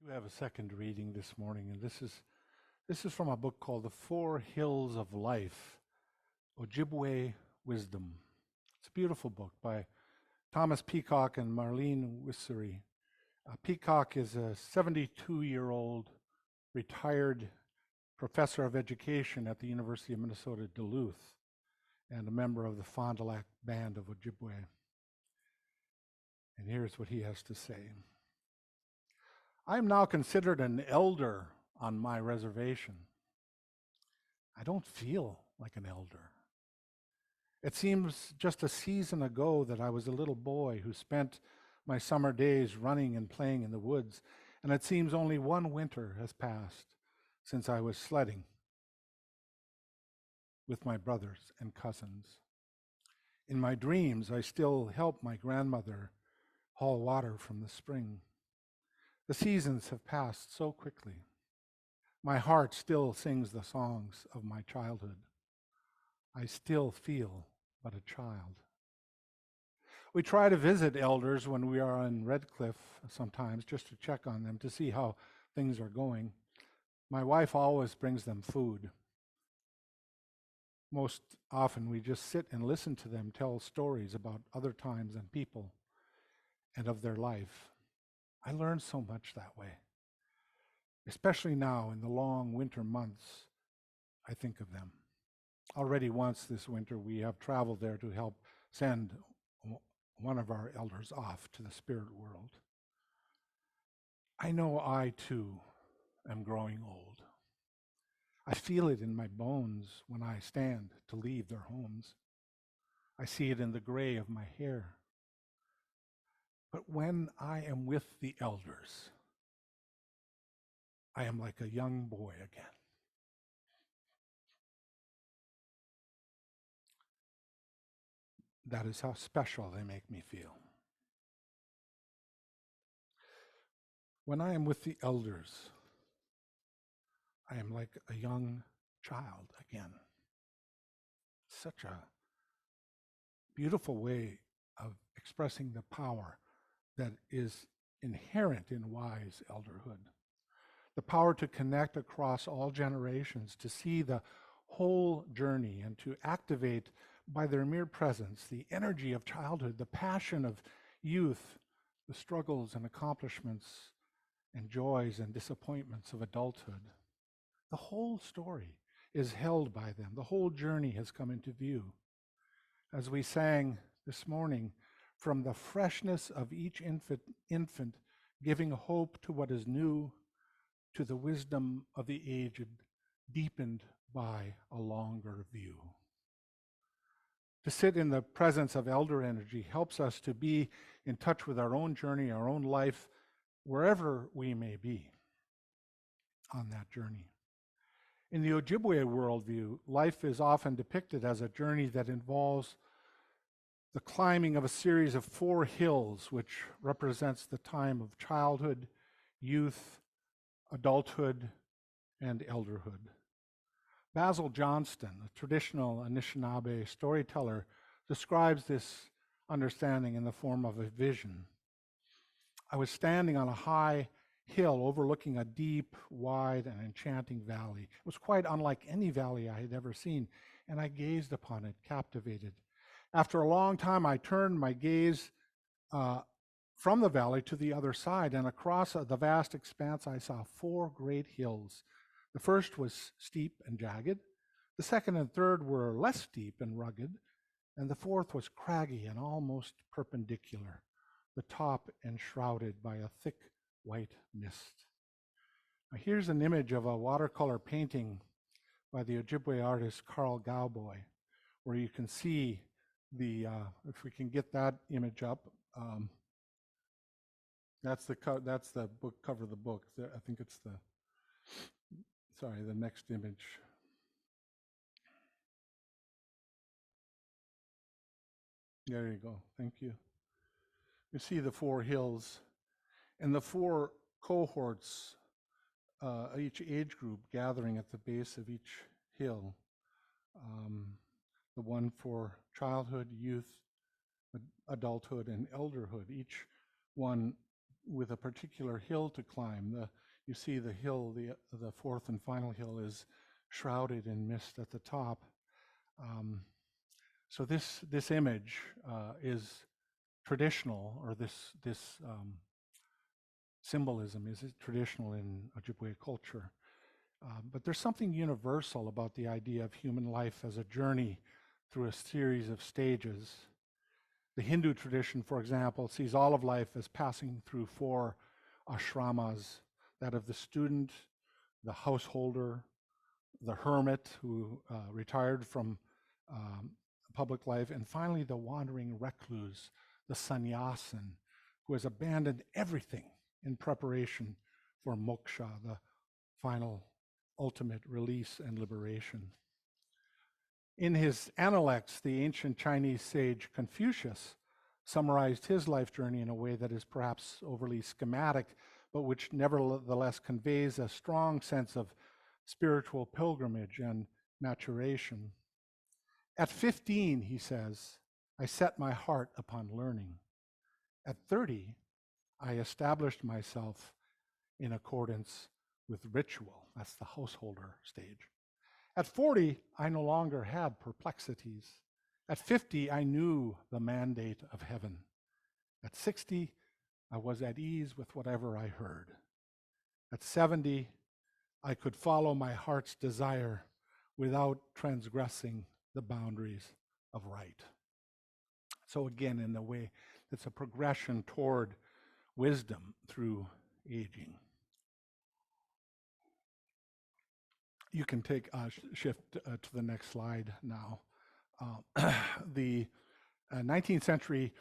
We have a second reading this morning, and this is from a book called The Four Hills of Life, Ojibwe Wisdom. It's a beautiful book by Thomas Peacock and Marlene Wissery. Peacock is a 72-year-old retired professor of education at the University of Minnesota Duluth and a member of the Fond du Lac Band of Ojibwe. And here's what he has to say. I am now considered an elder on my reservation. I don't feel like an elder. It seems just a season ago that I was a little boy who spent my summer days running and playing in the woods, and it seems only one winter has passed since I was sledding with my brothers and cousins. In my dreams, I still help my grandmother haul water from the spring. The seasons have passed so quickly. My heart still sings the songs of my childhood. I still feel but a child. We try to visit elders when we are in Redcliffe sometimes just to check on them, to see how things are going. My wife always brings them food. Most often we just sit and listen to them tell stories about other times and people and of their life. I learned so much that way. Especially now in the long winter months, I think of them. Already once this winter, we have traveled there to help send one of our elders off to the spirit world. I know I too am growing old. I feel it in my bones when I stand to leave their homes. I see it in the gray of my hair. But when I am with the elders, I am like a young boy again. That is how special they make me feel. When I am with the elders, I am like a young child again. Such a beautiful way of expressing the power that is inherent in wise elderhood. The power to connect across all generations, to see the whole journey and to activate by their mere presence the energy of childhood, the passion of youth, the struggles and accomplishments and joys and disappointments of adulthood. The whole story is held by them. The whole journey has come into view. As we sang this morning, from the freshness of each infant giving hope to what is new, to the wisdom of the aged, deepened by a longer view. To sit in the presence of elder energy helps us to be in touch with our own journey, our own life, wherever we may be on that journey. In the Ojibwe worldview, life is often depicted as a journey that involves the climbing of a series of 4 hills, which represents the time of childhood, youth, adulthood, and elderhood. Basil Johnston, a traditional Anishinaabe storyteller, describes this understanding in the form of a vision. I was standing on a high hill overlooking a deep, wide, and enchanting valley. It was quite unlike any valley I had ever seen, and I gazed upon it, captivated. After a long time, I turned my gaze from the valley to the other side, and across the vast expanse, I saw 4 great hills. The first was steep and jagged. The second and third were less steep and rugged, and the fourth was craggy and almost perpendicular, the top enshrouded by a thick white mist. Now, here's an image of a watercolor painting by the Ojibwe artist Carl Gowboy, where you can see the, if we can get that image up, that's the book cover of the book. I think it's the next image. There you go, thank you. You see the 4 hills and the 4 cohorts, each age group gathering at the base of each hill. The one for childhood, youth, adulthood, and elderhood, each one with a particular hill to climb. You see the hill, the fourth and final hill, is shrouded in mist at the top. Um, so this image is traditional, or this symbolism is traditional in Ojibwe culture. But there's something universal about the idea of human life as a journey through a series of stages. The Hindu tradition, for example, sees all of life as passing through four ashramas: that of the student, the householder, the hermit who retired from um, public life, and finally the wandering recluse, the sannyasin, who has abandoned everything in preparation for moksha, the final ultimate release and liberation. In his Analects, the ancient Chinese sage Confucius summarized his life journey in a way that is perhaps overly schematic, but which nevertheless conveys a strong sense of spiritual pilgrimage and maturation. At 15, he says, I set my heart upon learning. At 30, I established myself in accordance with ritual. That's the householder stage. At 40, I no longer had perplexities. At 50, I knew the mandate of heaven. At 60, I was at ease with whatever I heard. At 70, I could follow my heart's desire without transgressing the boundaries of right. So again, in a way, it's a progression toward wisdom through aging. You can take shift to the next slide now. The 19th century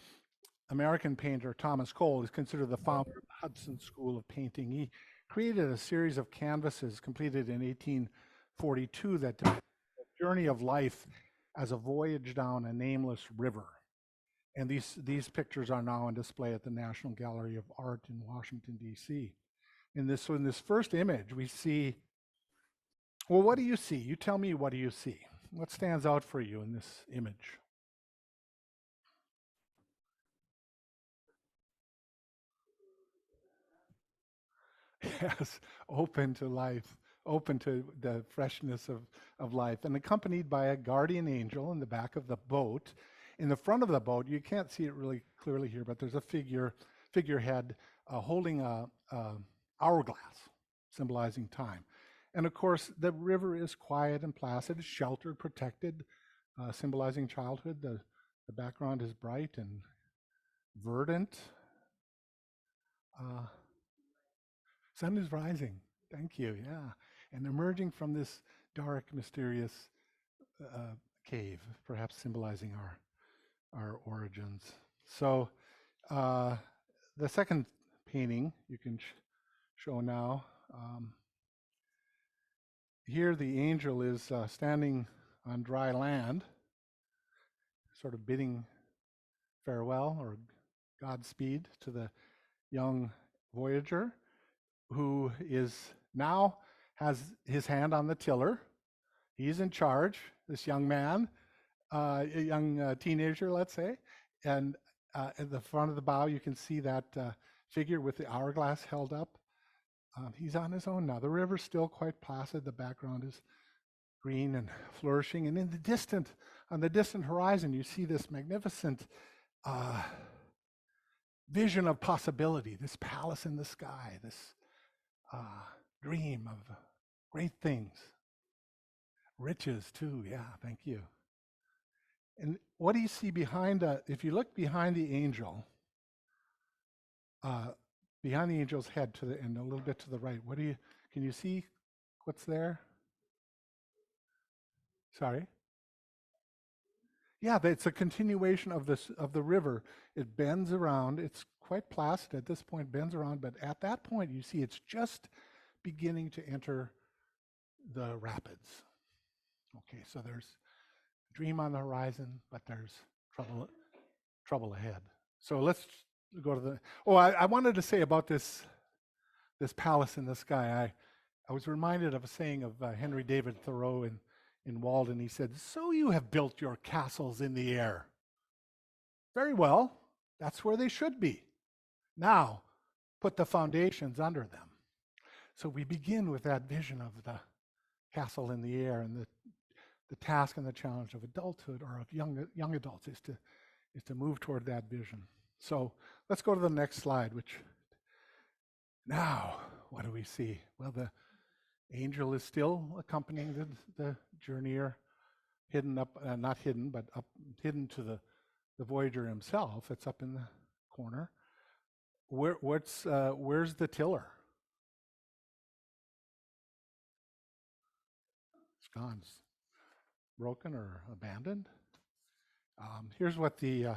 American painter Thomas Cole is considered the founder of the Hudson School of Painting. He created a series of canvases completed in 1842 that depict the journey of life as a voyage down a nameless river. And these pictures are now on display at the National Gallery of Art in Washington, D.C. In this first image, we see, well, what do you see? You tell me, what do you see? What stands out for you in this image? Yes, open to life, open to the freshness of life, and accompanied by a guardian angel in the back of the boat. In the front of the boat, you can't see it really clearly here, but there's a figurehead holding a hourglass, symbolizing time. And of course, the river is quiet and placid, sheltered, protected, symbolizing childhood. The background is bright and verdant. Sun is rising. Thank you. Yeah. And emerging from this dark, mysterious cave, perhaps symbolizing our origins. So the second painting you can show now. Here the angel is standing on dry land, sort of bidding farewell or Godspeed to the young voyager, who is now has his hand on the tiller. He's in charge, this young man, a young teenager, let's say. And at the front of the bow, you can see that figure with the hourglass held up. He's on his own now. The river's still quite placid. The background is green and flourishing. And in on the distant horizon, you see this magnificent vision of possibility, this palace in the sky, this dream of great things. Riches too, yeah, thank you. And what do you see behind if you look behind the angel, behind the angel's head and a little bit to the right, can you see what's there? Sorry? Yeah, it's a continuation of the river. It bends around. It's quite placid at this point, bends around, but at that point you see it's just beginning to enter the rapids. Okay, so there's dream on the horizon, but there's trouble ahead. So let's go to the. Oh, I wanted to say about this palace in the sky. I was reminded of a saying of Henry David Thoreau in Walden. He said, "So you have built your castles in the air. Very well. That's where they should be. Now, put the foundations under them. So we begin with that vision of the castle in the air, and the task and the challenge of adulthood, or of young adults, is to move toward that vision. So let's go to the next slide, which now, what do we see? Well, the angel is still accompanying the journeyer, hidden up, not hidden, but up, hidden to the Voyager himself. It's up in the corner. Where's the tiller? It's gone. It's broken or abandoned. Here's what the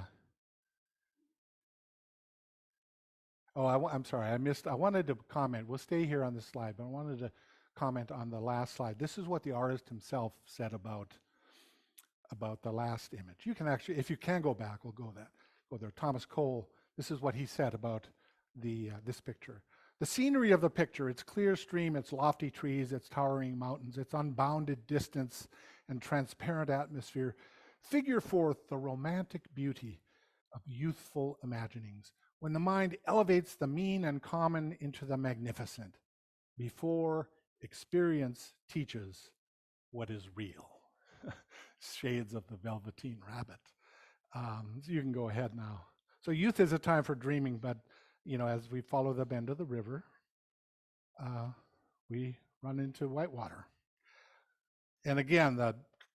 I'm sorry, I wanted to comment. We'll stay here on this slide, but I wanted to comment on the last slide. This is what the artist himself said about the last image. You can actually, if you can go back, we'll go there. Thomas Cole, this is what he said about this picture. The scenery of the picture, its clear stream, its lofty trees, its towering mountains, its unbounded distance and transparent atmosphere, figure forth the romantic beauty of youthful imaginings, when the mind elevates the mean and common into the magnificent, before experience teaches what is real. Shades of the Velveteen Rabbit. So you can go ahead now. So youth is a time for dreaming, but as we follow the bend of the river, we run into whitewater. And again, the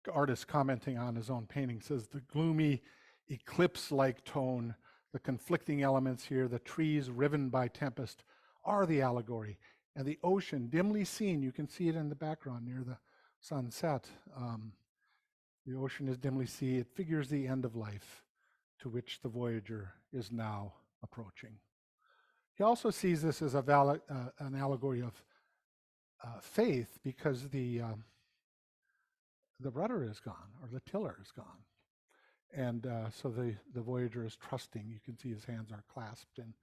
artist commenting on his own painting says, the gloomy eclipse-like tone, the conflicting elements here, the trees riven by tempest, are the allegory. And the ocean, dimly seen, you can see it in the background near the sunset. The ocean is dimly seen. It figures the end of life to which the Voyager is now approaching. He also sees this as an allegory of faith, because the rudder is gone, or the tiller is gone. And so the Voyager is trusting. You can see his hands are clasped in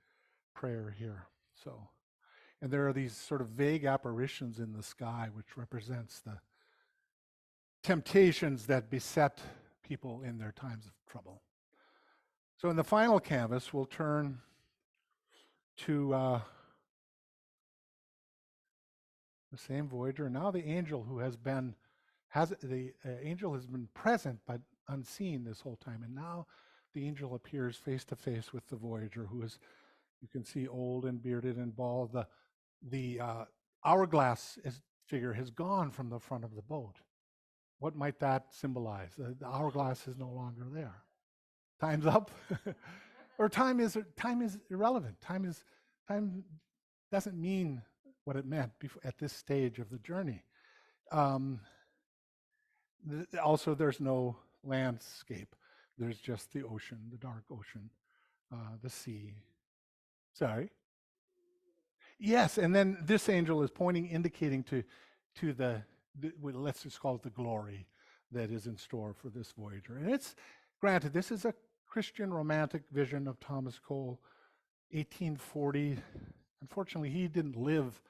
prayer here. So, and there are these sort of vague apparitions in the sky, which represents the temptations that beset people in their times of trouble. So in the final canvas, we'll turn to the same Voyager. Now the angel has been present but unseen this whole time, and now the angel appears face to face with the Voyager, who is, you can see, old and bearded and bald. The hourglass figure has gone from the front of the boat. What might that symbolize? The hourglass is no longer there. Time's up, or time is irrelevant. Time doesn't mean what it meant at this stage of the journey. Also, there's no landscape. There's just the ocean, the dark ocean, the sea. Sorry. Yes, and then this angel is pointing, indicating to the let's just call it the glory that is in store for this Voyager. And it's granted, this is a Christian romantic vision of Thomas Cole, 1840. Unfortunately, he didn't live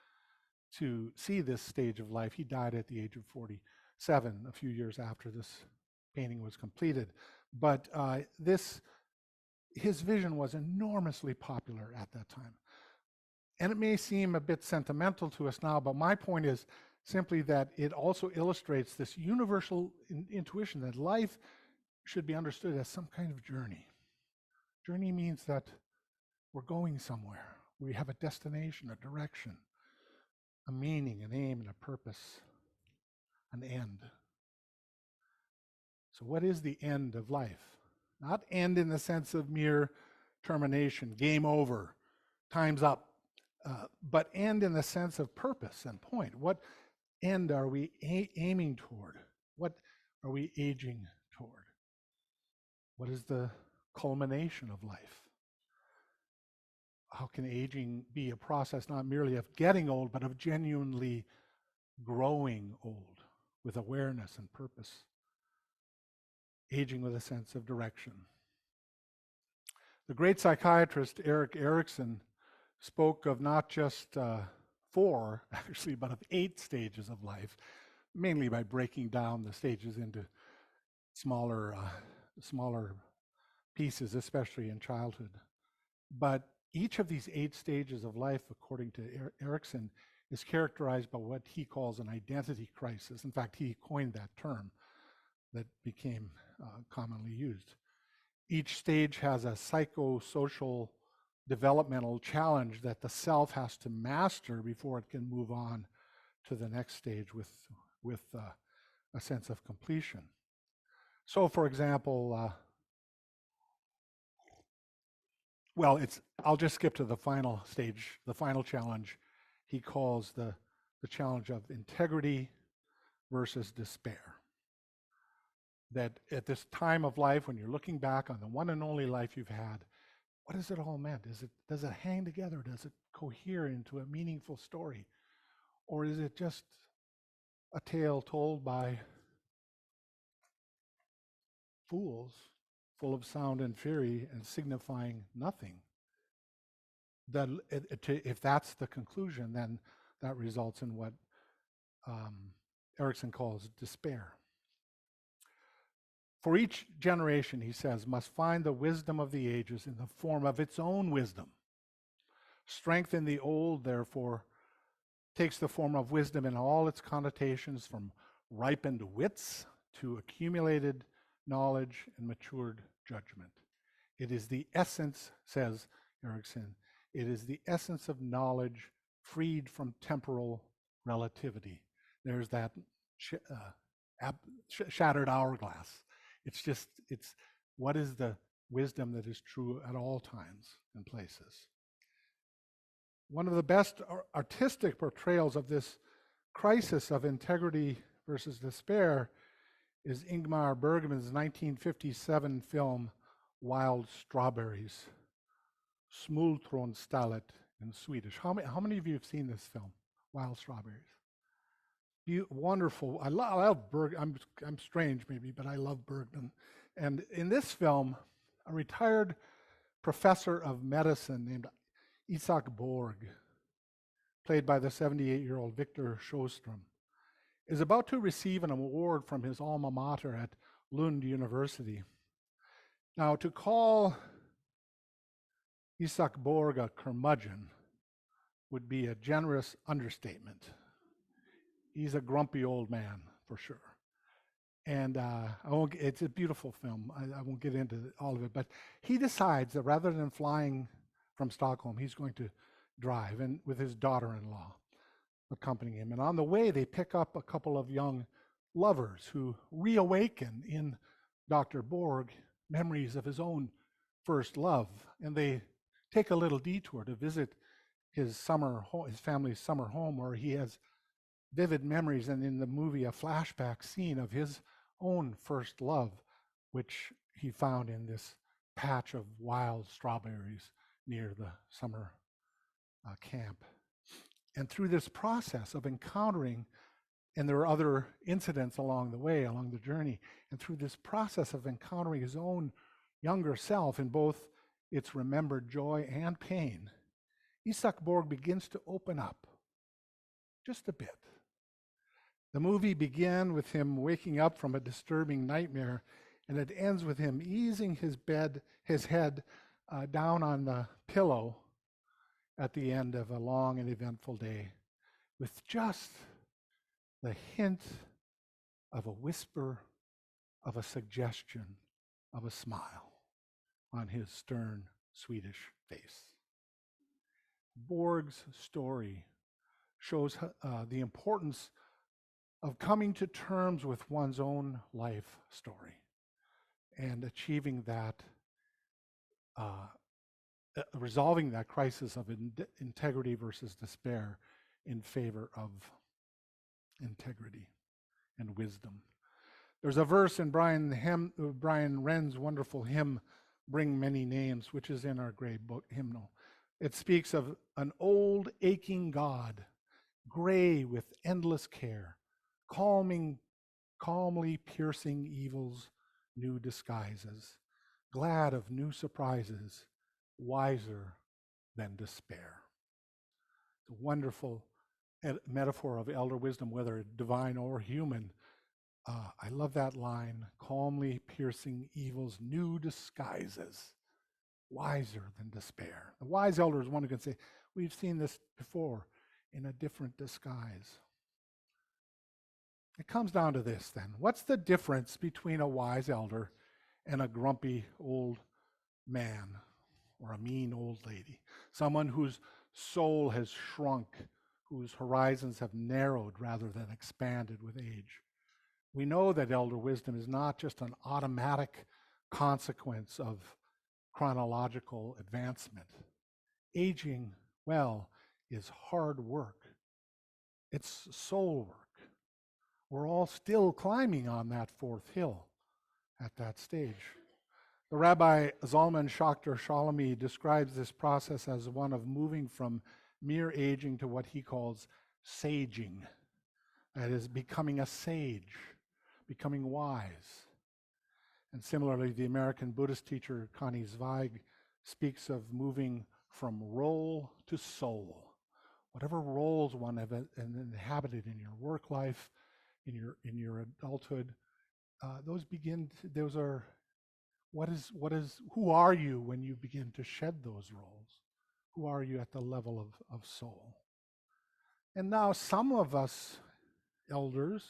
to see this stage of life. He died at the age of 47, a few years after this painting was completed. But his vision was enormously popular at that time. And it may seem a bit sentimental to us now, but my point is simply that it also illustrates this universal intuition that life should be understood as some kind of journey. Journey means that we're going somewhere. We have a destination, a direction, a meaning, an aim, and a purpose, an end. So what is the end of life? Not end in the sense of mere termination, game over, time's up, but end in the sense of purpose and point. What end are we aiming toward? What are we aging toward? What is the culmination of life? How can aging be a process not merely of getting old, but of genuinely growing old with awareness and purpose? Aging with a sense of direction. The great psychiatrist Erik Erikson spoke of not just 4, actually, but of 8 stages of life, mainly by breaking down the stages into smaller pieces, especially in childhood. But Each of these 8 stages of life, according to Erickson, is characterized by what he calls an identity crisis. In fact, he coined that term that became commonly used. Each stage has a psychosocial developmental challenge that the self has to master before it can move on to the next stage with a sense of completion. So, for example, I'll just skip to the final stage, the final challenge. He calls the challenge of integrity versus despair. That at this time of life, when you're looking back on the one and only life you've had, what has it all meant? Does it hang together? Does it cohere into a meaningful story? Or is it just a tale told by fools, full of sound and fury and signifying nothing? That if that's the conclusion, then that results in what Erickson calls despair. For each generation, he says, must find the wisdom of the ages in the form of its own wisdom. Strength in the old, therefore, takes the form of wisdom in all its connotations, from ripened wits to accumulated knowledge and matured judgment. It is the essence, says Erickson, it is the essence of knowledge freed from temporal relativity. There's that shattered hourglass. It's what is the wisdom that is true at all times and places. One of the best artistic portrayals of this crisis of integrity versus despair is Ingmar Bergman's 1957 film, Wild Strawberries, Smultronstället in Swedish. How many of you have seen this film, Wild Strawberries? Wonderful. I love Bergman. I'm strange maybe, but I love Bergman. And in this film, a retired professor of medicine named Isak Borg, played by the 78-year-old Victor Sjöström, is about to receive an award from his alma mater at Lund University. Now, to call Isak Borg a curmudgeon would be a generous understatement. He's a grumpy old man, for sure. And it's a beautiful film. I won't get into all of it, but he decides that rather than flying from Stockholm, he's going to drive, and with his daughter-in-law accompanying him. And on the way, they pick up a couple of young lovers who reawaken in Dr. Borg memories of his own first love. And they take a little detour to visit his family's summer home, where he has vivid memories, and in the movie, a flashback scene of his own first love, which he found in this patch of wild strawberries near the summer camp. And through this process of encountering, and there are other incidents along the way, along the journey, and through this process of encountering his own younger self in both its remembered joy and pain, Isak Borg begins to open up just a bit. The movie began with him waking up from a disturbing nightmare, and it ends with him easing his head down on the pillow at the end of a long and eventful day, with just the hint of a whisper, of a suggestion, of a smile on his stern Swedish face. Borg's story shows the importance of coming to terms with one's own life story and achieving that, resolving that crisis of integrity versus despair in favor of integrity and wisdom. There's a verse in Brian Wren's wonderful hymn, Bring Many Names, which is in our gray book hymnal. It speaks of an old aching God, gray with endless care, calmly piercing evil's new disguises, glad of new surprises, wiser than despair. It's a wonderful metaphor of elder wisdom, whether divine or human. I love that line, calmly piercing evil's new disguises, wiser than despair. The wise elder is one who can say, we've seen this before in a different disguise. It comes down to this then. What's the difference between a wise elder and a grumpy old man or a mean old lady? Someone whose soul has shrunk, whose horizons have narrowed rather than expanded with age. We know that elder wisdom is not just an automatic consequence of chronological advancement. Aging well is hard work. It's soul work. We're all still climbing on that fourth hill at that stage. The Rabbi Zalman Schachter Shalomי describes this process as one of moving from mere aging to what he calls saging. That is, becoming a sage, becoming wise. And similarly, the American Buddhist teacher Connie Zweig speaks of moving from role to soul. Whatever roles one have inhabited in your work life, in your adulthood, who are you when you begin to shed those roles? Who are you at the level of soul? And now some of us elders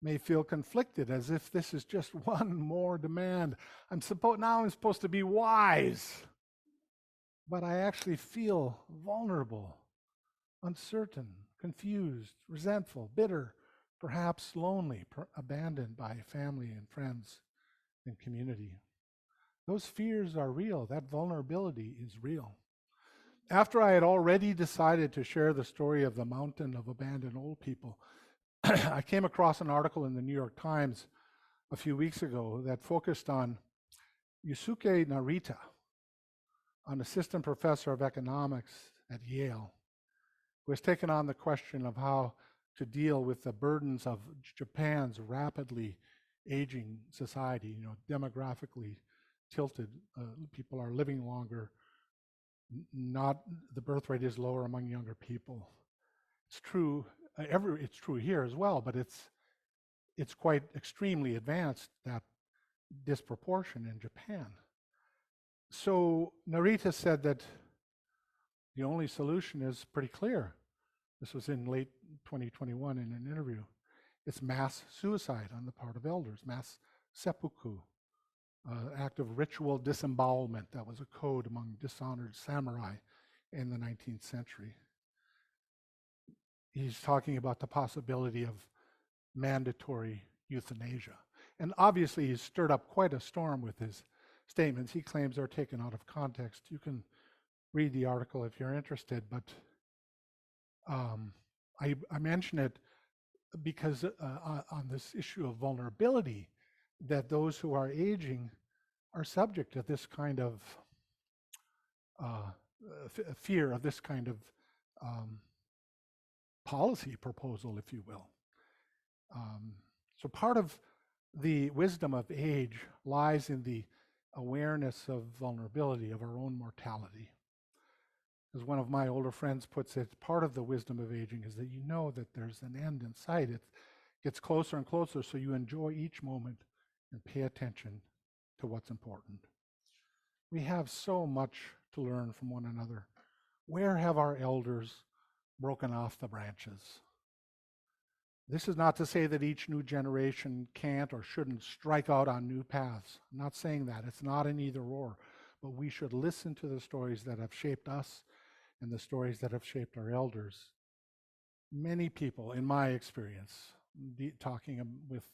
may feel conflicted, as if this is just one more demand. I'm supposed to be wise, but I actually feel vulnerable, uncertain, confused, resentful, bitter, perhaps lonely, abandoned by family and friends and community. Those fears are real. That vulnerability is real. After I had already decided to share the story of the mountain of abandoned old people, I came across an article in the New York Times a few weeks ago that focused on Yusuke Narita, an assistant professor of economics at Yale, who has taken on the question of how to deal with the burdens of Japan's rapidly aging society, demographically tilted. People are living longer. The birth rate is lower among younger people. It's true. It's true here as well, but it's quite extremely advanced, that disproportion in Japan. So Narita said that the only solution is pretty clear. This was in late 2021 in an interview. It's mass suicide on the part of elders, mass seppuku, act of ritual disembowelment that was a code among dishonored samurai in the 19th century. He's talking about the possibility of mandatory euthanasia. And obviously he's stirred up quite a storm with his statements. He claims they're taken out of context. You can read the article if you're interested, but I mention it because on this issue of vulnerability, that those who are aging are subject to this kind of fear of this kind of policy proposal, if you will. So part of the wisdom of age lies in the awareness of vulnerability, of our own mortality. As one of my older friends puts it, part of the wisdom of aging is that you know that there's an end in sight. It gets closer and closer, so you enjoy each moment and pay attention to what's important. We have so much to learn from one another. Where have our elders broken off the branches? This is not to say that each new generation can't or shouldn't strike out on new paths. I'm not saying that. It's not an either or. But we should listen to the stories that have shaped us and the stories that have shaped our elders. Many people, in my experience, talking with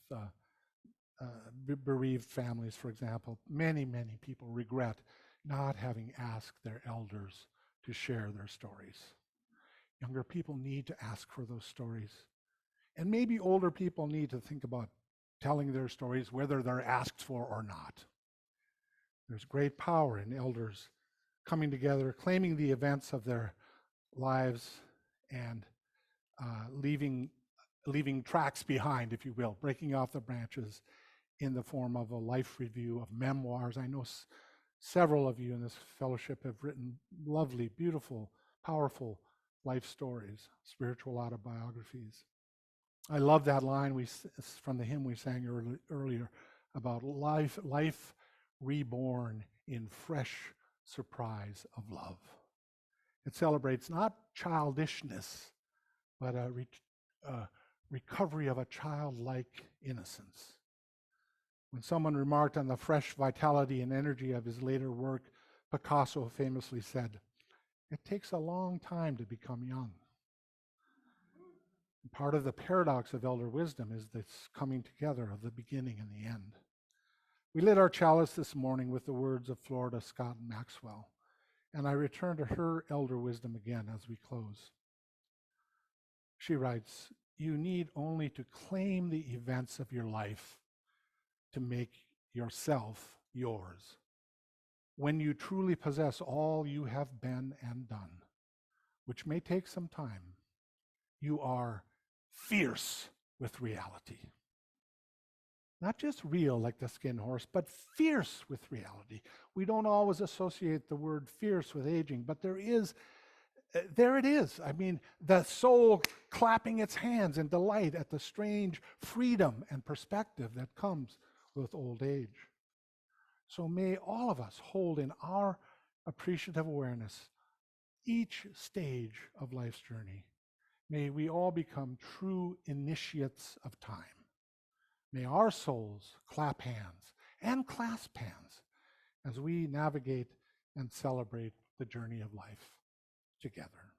bereaved families, for example, many people regret not having asked their elders to share their stories. Younger people need to ask for those stories. And maybe older people need to think about telling their stories, whether they're asked for or not. There's great power in elders coming together, claiming the events of their lives, and leaving tracks behind, if you will, breaking off the branches in the form of a life review of memoirs. I know several of you in this fellowship have written lovely, beautiful, powerful life stories, spiritual autobiographies. I love that line from the hymn we sang earlier about life reborn in fresh surprise of love. It celebrates not childishness, but a recovery of a childlike innocence. When someone remarked on the fresh vitality and energy of his later work, Picasso famously said, "It takes a long time to become young." And part of the paradox of elder wisdom is this coming together of the beginning and the end. We lit our chalice this morning with the words of Florida Scott Maxwell, and I return to her elder wisdom again as we close. She writes, "You need only to claim the events of your life to make yourself yours. When you truly possess all you have been and done, which may take some time, you are fierce with reality." Not just real like the skin horse, but fierce with reality. We don't always associate the word fierce with aging, but there it is. I mean, the soul clapping its hands in delight at the strange freedom and perspective that comes with old age. So may all of us hold in our appreciative awareness each stage of life's journey. May we all become true initiates of time. May our souls clap hands and clasp hands as we navigate and celebrate the journey of life together.